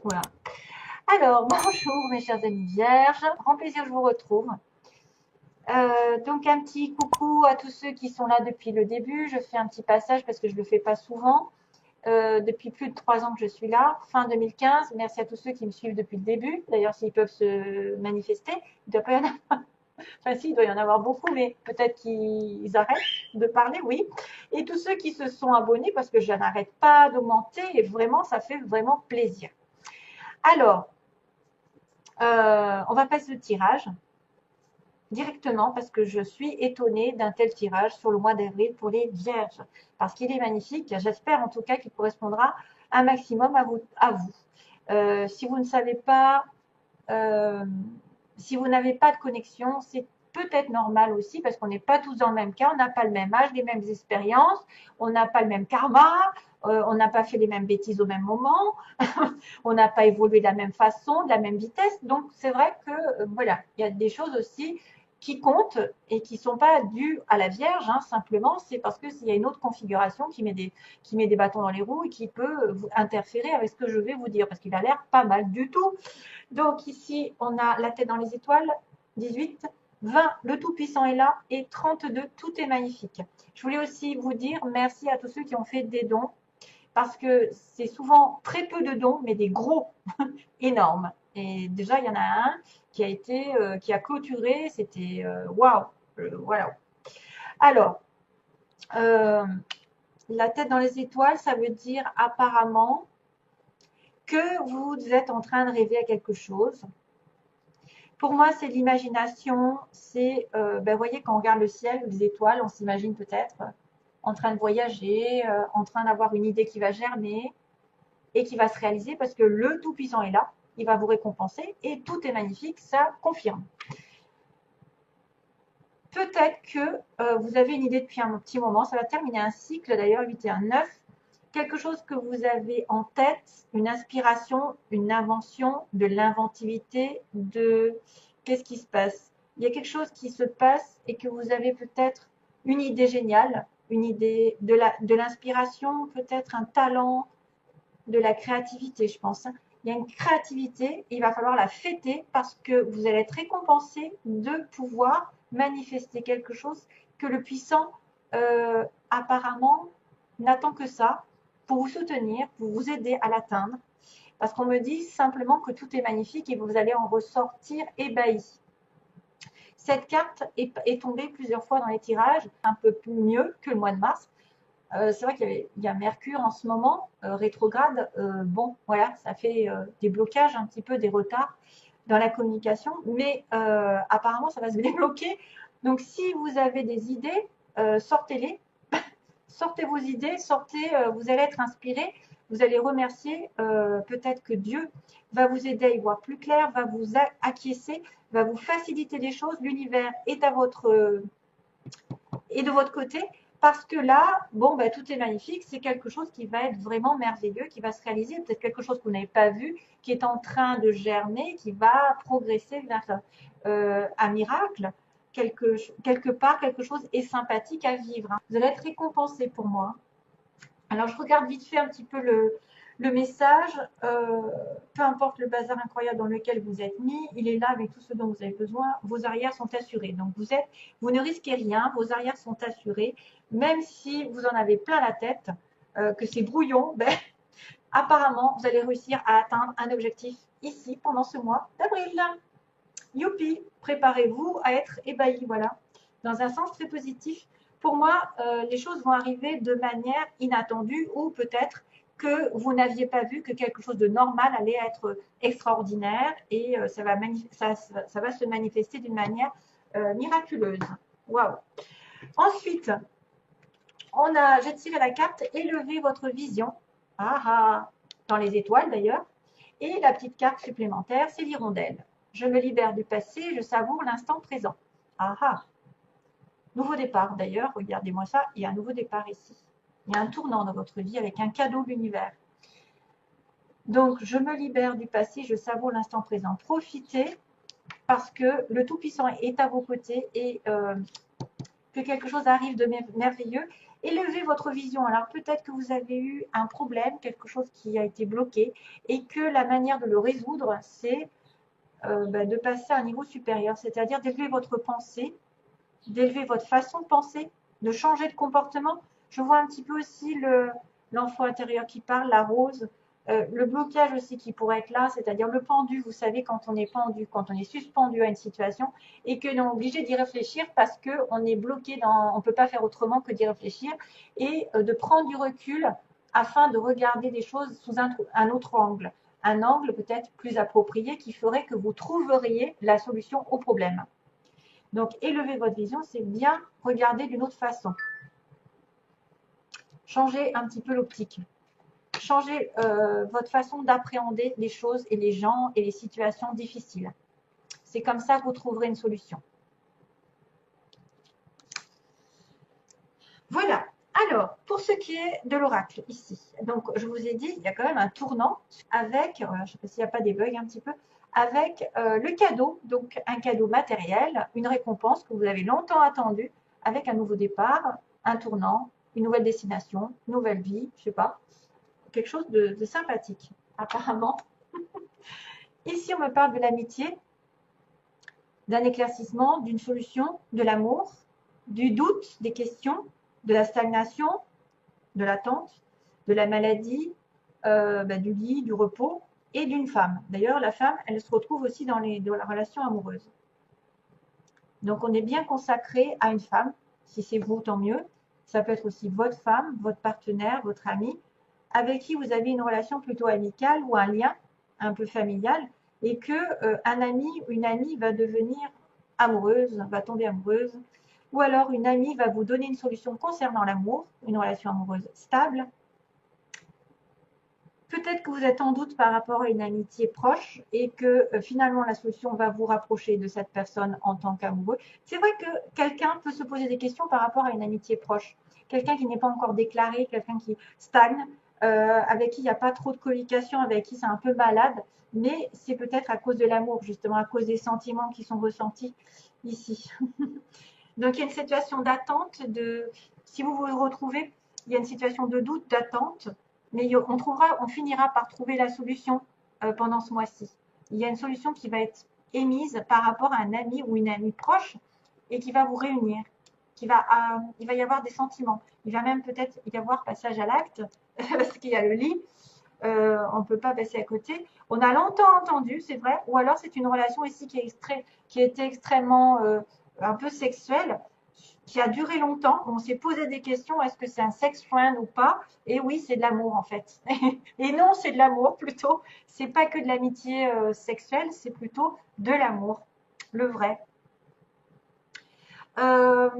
Voilà. Alors, bonjour mes chers amis vierges, grand plaisir que je vous retrouve. Donc un petit coucou à tous ceux qui sont là depuis le début. Je fais un petit passage parce que je ne le fais pas souvent. Depuis plus de 3 ans que je suis là, fin 2015. Merci à tous ceux qui me suivent depuis le début. D'ailleurs, s'ils peuvent se manifester, il doit pas y en avoir. Enfin, si, il doit y en avoir beaucoup, mais peut-être qu'ils arrêtent de parler, oui. Et tous ceux qui se sont abonnés parce que je n'arrête pas d'augmenter et vraiment, ça fait vraiment plaisir. Alors, on va passer le tirage directement parce que je suis étonnée d'un tel tirage sur le mois d'avril pour les vierges. Parce qu'il est magnifique. J'espère en tout cas qu'il correspondra un maximum à vous. Si vous ne savez pas, euh, si vous n'avez pas de connexion, c'est peut-être normal aussi parce qu'on n'est pas tous dans le même cas, on n'a pas le même âge, les mêmes expériences, on n'a pas le même karma, on n'a pas fait les mêmes bêtises au même moment, on n'a pas évolué de la même façon, de la même vitesse. Donc c'est vrai que voilà, il y a des choses aussi qui comptent et qui ne sont pas dues à la Vierge, hein, simplement c'est parce qu'il y a une autre configuration qui met des bâtons dans les roues et qui peut vous interférer avec ce que je vais vous dire parce qu'il a l'air pas mal du tout. Donc ici, on a la tête dans les étoiles, 18, 20, le Tout-Puissant est là, et 32, tout est magnifique. Je voulais aussi vous dire merci à tous ceux qui ont fait des dons, parce que c'est souvent très peu de dons, mais des gros, énormes. Et déjà, il y en a un qui a clôturé, c'était waouh, voilà. Alors, euh, la tête dans les étoiles, ça veut dire apparemment que vous êtes en train de rêver à quelque chose. Pour moi, c'est l'imagination. C'est, vous voyez, quand on regarde le ciel, les étoiles, on s'imagine peut-être en train de voyager, en train d'avoir une idée qui va germer et qui va se réaliser parce que le Tout-Puissant est là. Il va vous récompenser et tout est magnifique, ça confirme. Peut-être que vous avez une idée depuis un petit moment. Ça va terminer un cycle, d'ailleurs, 8 et 1, 9. Quelque chose que vous avez en tête, une inspiration, une invention, de l'inventivité, de qu'est-ce qui se passe. Il y a quelque chose qui se passe et que vous avez peut-être une idée géniale, une idée de l'inspiration, peut-être un talent, de la créativité, je pense. Il y a une créativité, il va falloir la fêter parce que vous allez être récompensé de pouvoir manifester quelque chose que le puissant apparemment n'attend que ça pour vous soutenir, pour vous aider à l'atteindre. Parce qu'on me dit simplement que tout est magnifique et vous allez en ressortir ébahi. Cette carte est tombée plusieurs fois dans les tirages, un peu mieux que le mois de mars. C'est vrai qu'il y a Mercure en ce moment, rétrograde. Bon, voilà, ça fait des blocages, un petit peu des retards dans la communication, mais apparemment, ça va se débloquer. Donc, si vous avez des idées, sortez-les, sortez vos idées, sortez, vous allez être inspiré, vous allez remercier, peut-être que Dieu va vous aider à y voir plus clair, va vous acquiescer, va vous faciliter les choses, l'univers est de votre côté, parce que là, bon, bah, tout est magnifique, c'est quelque chose qui va être vraiment merveilleux, qui va se réaliser, peut-être quelque chose que vous n'avez pas vu, qui est en train de germer, qui va progresser vers un miracle, quelque part, quelque chose est sympathique à vivre, hein. Vous allez être récompensé pour moi. Alors, je regarde vite fait un petit peu le message. Peu importe le bazar incroyable dans lequel vous êtes mis, il est là avec tout ce dont vous avez besoin. Vos arrières sont assurées. Donc, vous ne risquez rien. Vos arrières sont assurées. Même si vous en avez plein la tête, que c'est brouillon, ben, apparemment, vous allez réussir à atteindre un objectif ici pendant ce mois d'avril. Youpi, préparez-vous à être ébahi, voilà. Dans un sens très positif. Pour moi, les choses vont arriver de manière inattendue ou peut-être que vous n'aviez pas vu que quelque chose de normal allait être extraordinaire et ça va se manifester d'une manière miraculeuse. Waouh. Ensuite, j'ai tiré la carte Élevez votre vision. Ah ah, dans les étoiles d'ailleurs. Et la petite carte supplémentaire, c'est l'hirondelle. Je me libère du passé, je savoure l'instant présent. Ah ah. Nouveau départ d'ailleurs, regardez-moi ça, il y a un nouveau départ ici. Il y a un tournant dans votre vie avec un cadeau de l'univers. Donc, je me libère du passé, je savoure l'instant présent. Profitez parce que le Tout-Puissant est à vos côtés et que quelque chose arrive de merveilleux Élevez votre vision. Alors peut-être que vous avez eu un problème, quelque chose qui a été bloqué, et que la manière de le résoudre, c'est de passer à un niveau supérieur, c'est-à-dire d'élever votre pensée, d'élever votre façon de penser, de changer de comportement. Je vois un petit peu aussi l'enfant intérieur qui parle, la rose, le blocage aussi qui pourrait être là, c'est-à-dire le pendu. Vous savez, quand on est pendu, quand on est suspendu à une situation et que l'on est obligé d'y réfléchir parce qu'on est bloqué on ne peut pas faire autrement que d'y réfléchir et de prendre du recul afin de regarder les choses sous un autre angle. Un angle peut-être plus approprié qui ferait que vous trouveriez la solution au problème. Donc, élever votre vision, c'est bien regarder d'une autre façon. Changer un petit peu l'optique. Changer votre façon d'appréhender les choses et les gens et les situations difficiles. C'est comme ça que vous trouverez une solution. Voilà. Alors, pour ce qui est de l'oracle, ici, donc je vous ai dit, il y a quand même un tournant avec, je ne sais pas s'il n'y a pas des bugs un petit peu, avec le cadeau, donc un cadeau matériel, une récompense que vous avez longtemps attendue, avec un nouveau départ, un tournant, une nouvelle destination, une nouvelle vie, je ne sais pas, quelque chose de sympathique, apparemment. Ici, on me parle de l'amitié, d'un éclaircissement, d'une solution, de l'amour, du doute, des questions, de la stagnation, de l'attente, de la maladie, du lit, du repos et d'une femme. D'ailleurs, la femme, elle se retrouve aussi dans la relation amoureuse. Donc, on est bien consacré à une femme. Si c'est vous, tant mieux. Ça peut être aussi votre femme, votre partenaire, votre ami, avec qui vous avez une relation plutôt amicale ou un lien un peu familial et que un ami ou une amie va devenir amoureuse, va tomber amoureuse, ou alors une amie va vous donner une solution concernant l'amour, une relation amoureuse stable. Peut-être que vous êtes en doute par rapport à une amitié proche et que finalement la solution va vous rapprocher de cette personne en tant qu'amoureux. C'est vrai que quelqu'un peut se poser des questions par rapport à une amitié proche. Quelqu'un qui n'est pas encore déclaré, quelqu'un qui stagne, avec qui il n'y a pas trop de communication, avec qui c'est un peu malade, mais c'est peut-être à cause de l'amour, justement, à cause des sentiments qui sont ressentis ici. Donc il y a une situation d'attente, si vous vous retrouvez, il y a une situation de doute, d'attente, mais on finira par trouver la solution pendant ce mois-ci. Il y a une solution qui va être émise par rapport à un ami ou une amie proche et qui va vous réunir. Il va y avoir des sentiments. Il va même peut-être y avoir passage à l'acte parce qu'il y a le lit. On ne peut pas passer à côté. On a longtemps entendu, c'est vrai, ou alors c'est une relation ici qui était extrêmement un peu sexuelle, qui a duré longtemps. On s'est posé des questions, est-ce que c'est un sex friend ou pas? Et oui, c'est de l'amour en fait. Et non, c'est de l'amour plutôt. C'est pas que de l'amitié sexuelle, c'est plutôt de l'amour, le vrai. Euh,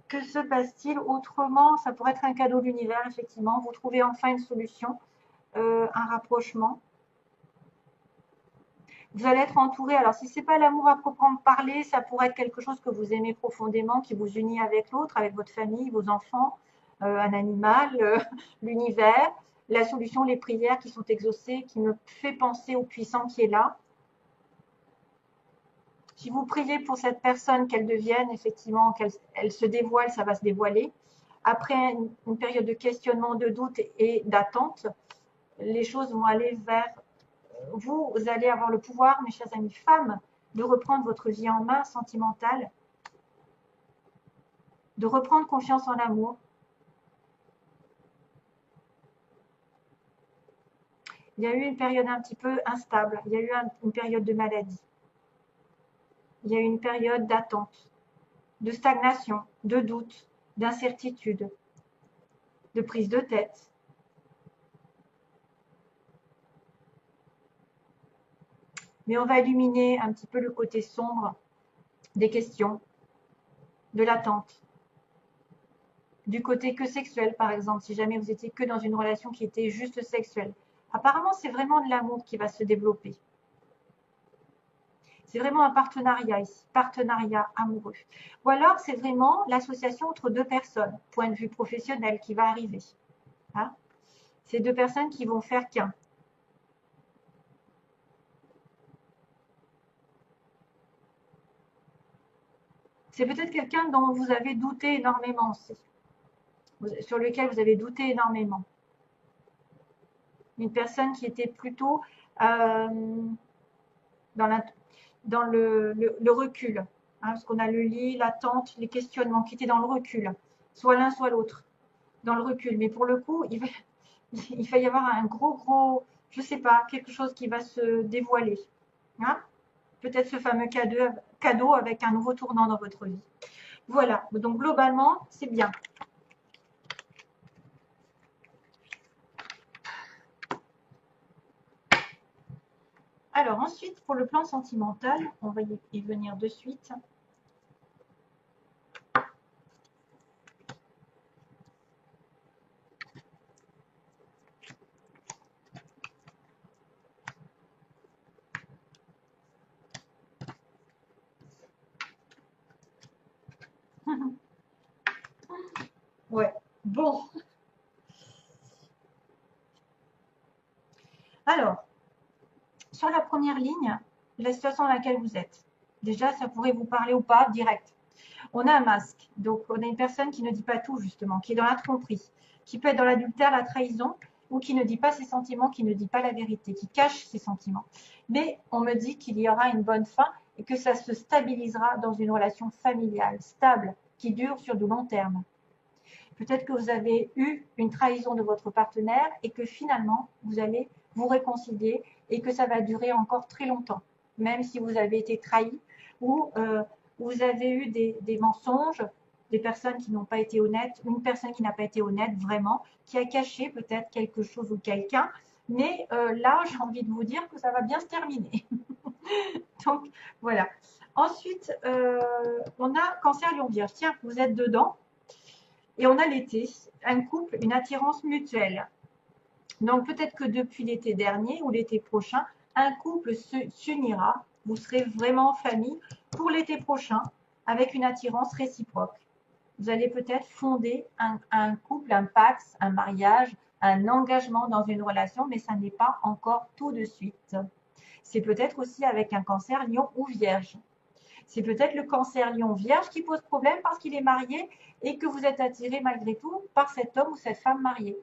que se passe-t-il autrement? Ça pourrait être un cadeau de l'univers, effectivement. Vous trouvez enfin une solution, un rapprochement. Vous allez être entouré. Alors, si ce n'est pas l'amour à proprement parler, ça pourrait être quelque chose que vous aimez profondément, qui vous unit avec l'autre, avec votre famille, vos enfants, un animal, l'univers, la solution, les prières qui sont exaucées, qui me fait penser au puissant qui est là. Si vous priez pour cette personne, qu'elle devienne, effectivement, qu'elle se dévoile, ça va se dévoiler. Après une période de questionnement, de doute et d'attente, les choses vont aller vers vous allez avoir le pouvoir, mes chers amis femmes, de reprendre votre vie en main sentimentale, de reprendre confiance en l'amour. Il y a eu une période un petit peu instable, il y a eu une période de maladie, il y a eu une période d'attente, de stagnation, de doute, d'incertitude, de prise de tête. Mais on va illuminer un petit peu le côté sombre des questions, de l'attente, du côté que sexuel par exemple, si jamais vous étiez que dans une relation qui était juste sexuelle. Apparemment, c'est vraiment de l'amour qui va se développer. C'est vraiment un partenariat ici, partenariat amoureux. Ou alors, c'est vraiment l'association entre deux personnes, point de vue professionnel, qui va arriver. Hein, c'est deux personnes qui vont faire qu'un. C'est peut-être quelqu'un dont vous avez douté énormément aussi, sur lequel vous avez douté énormément. Une personne qui était plutôt dans, la, dans le recul. Hein, parce qu'on a le lit, l'attente, les questionnements qui étaient dans le recul. Soit l'un, soit l'autre. Dans le recul. Mais pour le coup, il va y avoir un gros, je sais pas, quelque chose qui va se dévoiler. Hein, peut-être ce fameux cadeau avec un nouveau tournant dans votre vie. Voilà. Donc globalement, c'est bien. Alors ensuite, pour le plan sentimental, on va y venir de suite. Ouais, bon. Alors, sur la première ligne, la situation dans laquelle vous êtes. Déjà, ça pourrait vous parler ou pas direct. On a un masque, donc on a une personne qui ne dit pas tout justement, qui est dans la tromperie, qui peut être dans l'adultère, la trahison, ou qui ne dit pas ses sentiments, qui ne dit pas la vérité, qui cache ses sentiments. Mais on me dit qu'il y aura une bonne fin et que ça se stabilisera dans une relation familiale, stable, qui dure sur de long terme. Peut-être que vous avez eu une trahison de votre partenaire et que finalement, vous allez vous réconcilier et que ça va durer encore très longtemps, même si vous avez été trahi ou vous avez eu des mensonges, des personnes qui n'ont pas été honnêtes, une personne qui n'a pas été honnête vraiment, qui a caché peut-être quelque chose ou quelqu'un. Mais là, j'ai envie de vous dire que ça va bien se terminer. Donc, voilà. Ensuite, on a Cancer Lion Vierge. Tiens, vous êtes dedans. Et on a l'été, un couple, une attirance mutuelle. Donc peut-être que depuis l'été dernier ou l'été prochain, un couple s'unira, vous serez vraiment en famille pour l'été prochain avec une attirance réciproque. Vous allez peut-être fonder un couple, un pax, un mariage, un engagement dans une relation, mais ça n'est pas encore tout de suite. C'est peut-être aussi avec un Cancer, Lion ou Vierge. C'est peut-être le Cancer Lion Vierge qui pose problème parce qu'il est marié et que vous êtes attiré malgré tout par cet homme ou cette femme mariée.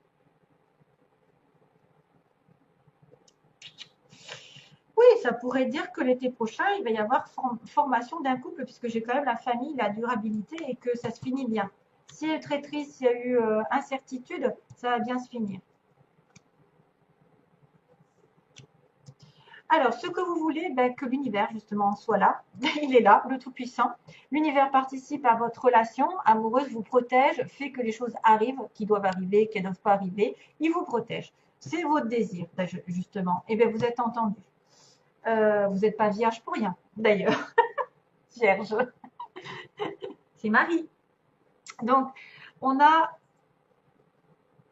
Oui, ça pourrait dire que l'été prochain, il va y avoir formation d'un couple puisque j'ai quand même la famille, la durabilité et que ça se finit bien. S'il y a eu traîtrise, s'il y a eu incertitude, ça va bien se finir. Alors, ce que vous voulez, ben, que l'univers, justement, soit là. Il est là, le Tout-Puissant. L'univers participe à votre relation amoureuse, vous protège, fait que les choses arrivent, qui doivent arriver, qui ne doivent pas arriver. Il vous protège. C'est votre désir, justement. Et bien, vous êtes entendu. Vous n'êtes pas vierge pour rien, d'ailleurs. Vierge. C'est Marie. Donc, on a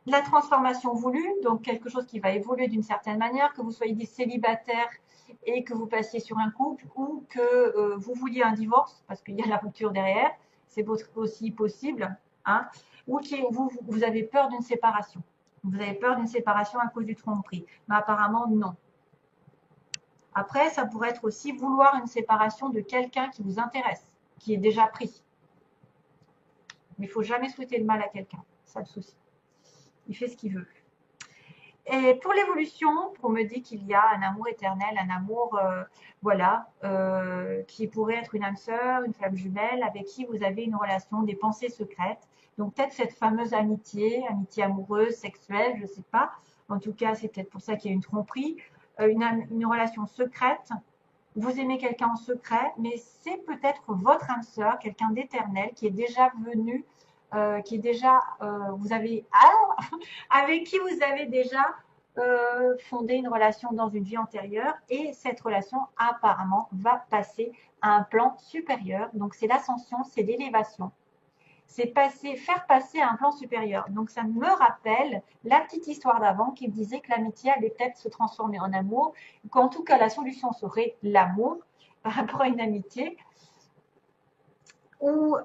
la transformation voulue, donc quelque chose qui va évoluer d'une certaine manière, que vous soyez des célibataires et que vous passiez sur un couple ou que vous vouliez un divorce, parce qu'il y a la rupture derrière, c'est aussi possible, hein, ou que vous avez peur d'une séparation. Vous avez peur d'une séparation à cause du tromperie. Mais apparemment, non. Après, ça pourrait être aussi vouloir une séparation de quelqu'un qui vous intéresse, qui est déjà pris. Mais il ne faut jamais souhaiter le mal à quelqu'un. C'est ça le souci. Il fait ce qu'il veut. Et pour l'évolution, on me dit qu'il y a un amour éternel, un amour, voilà, qui pourrait être une âme sœur, une flamme jumelle, avec qui vous avez une relation, des pensées secrètes. Donc peut-être cette fameuse amitié, amitié amoureuse, sexuelle, je ne sais pas. En tout cas, c'est peut-être pour ça qu'il y a une tromperie, une relation secrète. Vous aimez quelqu'un en secret, mais c'est peut-être votre âme sœur, quelqu'un d'éternel qui est déjà venu, qui est déjà, vous avez, avec qui vous avez déjà fondé une relation dans une vie antérieure et cette relation apparemment va passer à un plan supérieur. Donc c'est l'ascension, c'est l'élévation. C'est faire passer à un plan supérieur. Donc ça me rappelle la petite histoire d'avant qui me disait que l'amitié allait peut-être se transformer en amour, qu'en tout cas la solution serait l'amour par rapport à une amitié ou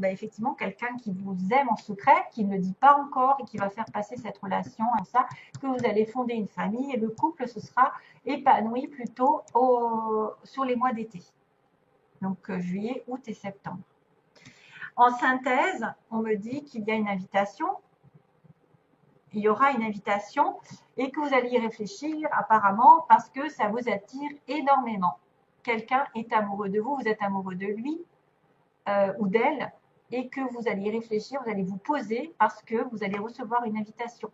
effectivement quelqu'un qui vous aime en secret, qui ne dit pas encore et qui va faire passer cette relation à ça, que vous allez fonder une famille et le couple se sera épanoui plutôt sur les mois d'été. Donc juillet, août et septembre. En synthèse, on me dit qu'il y a une invitation, il y aura une invitation et que vous allez y réfléchir apparemment parce que ça vous attire énormément. Quelqu'un est amoureux de vous, vous êtes amoureux de lui ou d'elle et que vous allez y réfléchir, vous allez vous poser parce que vous allez recevoir une invitation.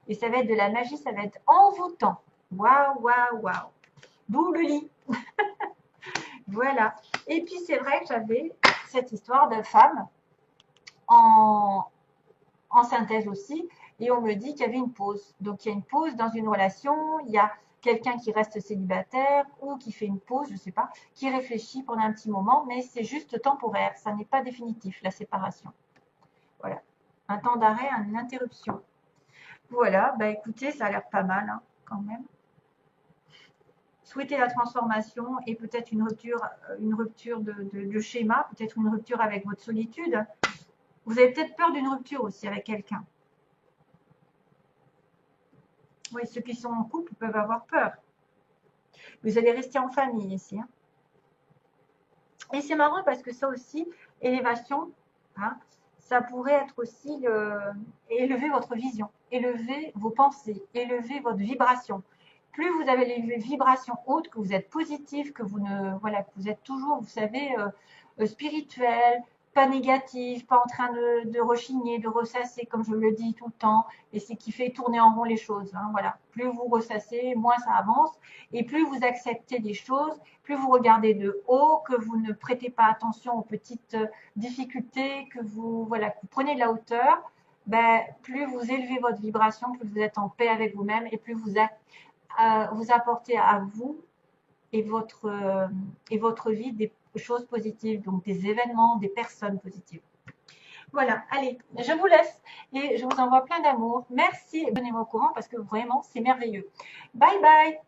Et ça va être de la magie, ça va être envoûtant. Waouh, waouh, waouh. D'où le lit. Voilà. Et puis c'est vrai que j'avais cette histoire de femme en synthèse aussi. Et on me dit qu'il y avait une pause. Donc il y a une pause dans une relation, il y a quelqu'un qui reste célibataire ou qui fait une pause, je ne sais pas, qui réfléchit pendant un petit moment, mais c'est juste temporaire, ça n'est pas définitif, la séparation. Voilà. Un temps d'arrêt, une interruption. Voilà, bah écoutez, ça a l'air pas mal hein, quand même. Souhaiter la transformation et peut-être une rupture de schéma, peut-être une rupture avec votre solitude. Vous avez peut-être peur d'une rupture aussi avec quelqu'un. Oui, ceux qui sont en couple peuvent avoir peur. Vous allez rester en famille ici. Hein. Et c'est marrant parce que ça aussi, élévation, hein, ça pourrait être aussi élever votre vision, élever vos pensées, élever votre vibration. Plus vous avez les vibrations hautes, que vous êtes positif, que vous ne, voilà, que vous êtes toujours, vous savez, spirituel, pas négatif, pas en train de rechigner, de ressasser, comme je le dis tout le temps, et c'est qui fait tourner en rond les choses. Hein, voilà. Plus vous ressassez, moins ça avance, et plus vous acceptez des choses, plus vous regardez de haut, que vous ne prêtez pas attention aux petites difficultés, que vous, voilà, que vous prenez de la hauteur, ben, plus vous élevez votre vibration, plus vous êtes en paix avec vous-même et plus vous apportez à vous et votre vie des choses positives, donc des événements, des personnes positives. Voilà, allez, je vous laisse et je vous envoie plein d'amour. Merci et tenez-moi au courant parce que vraiment, c'est merveilleux. Bye bye.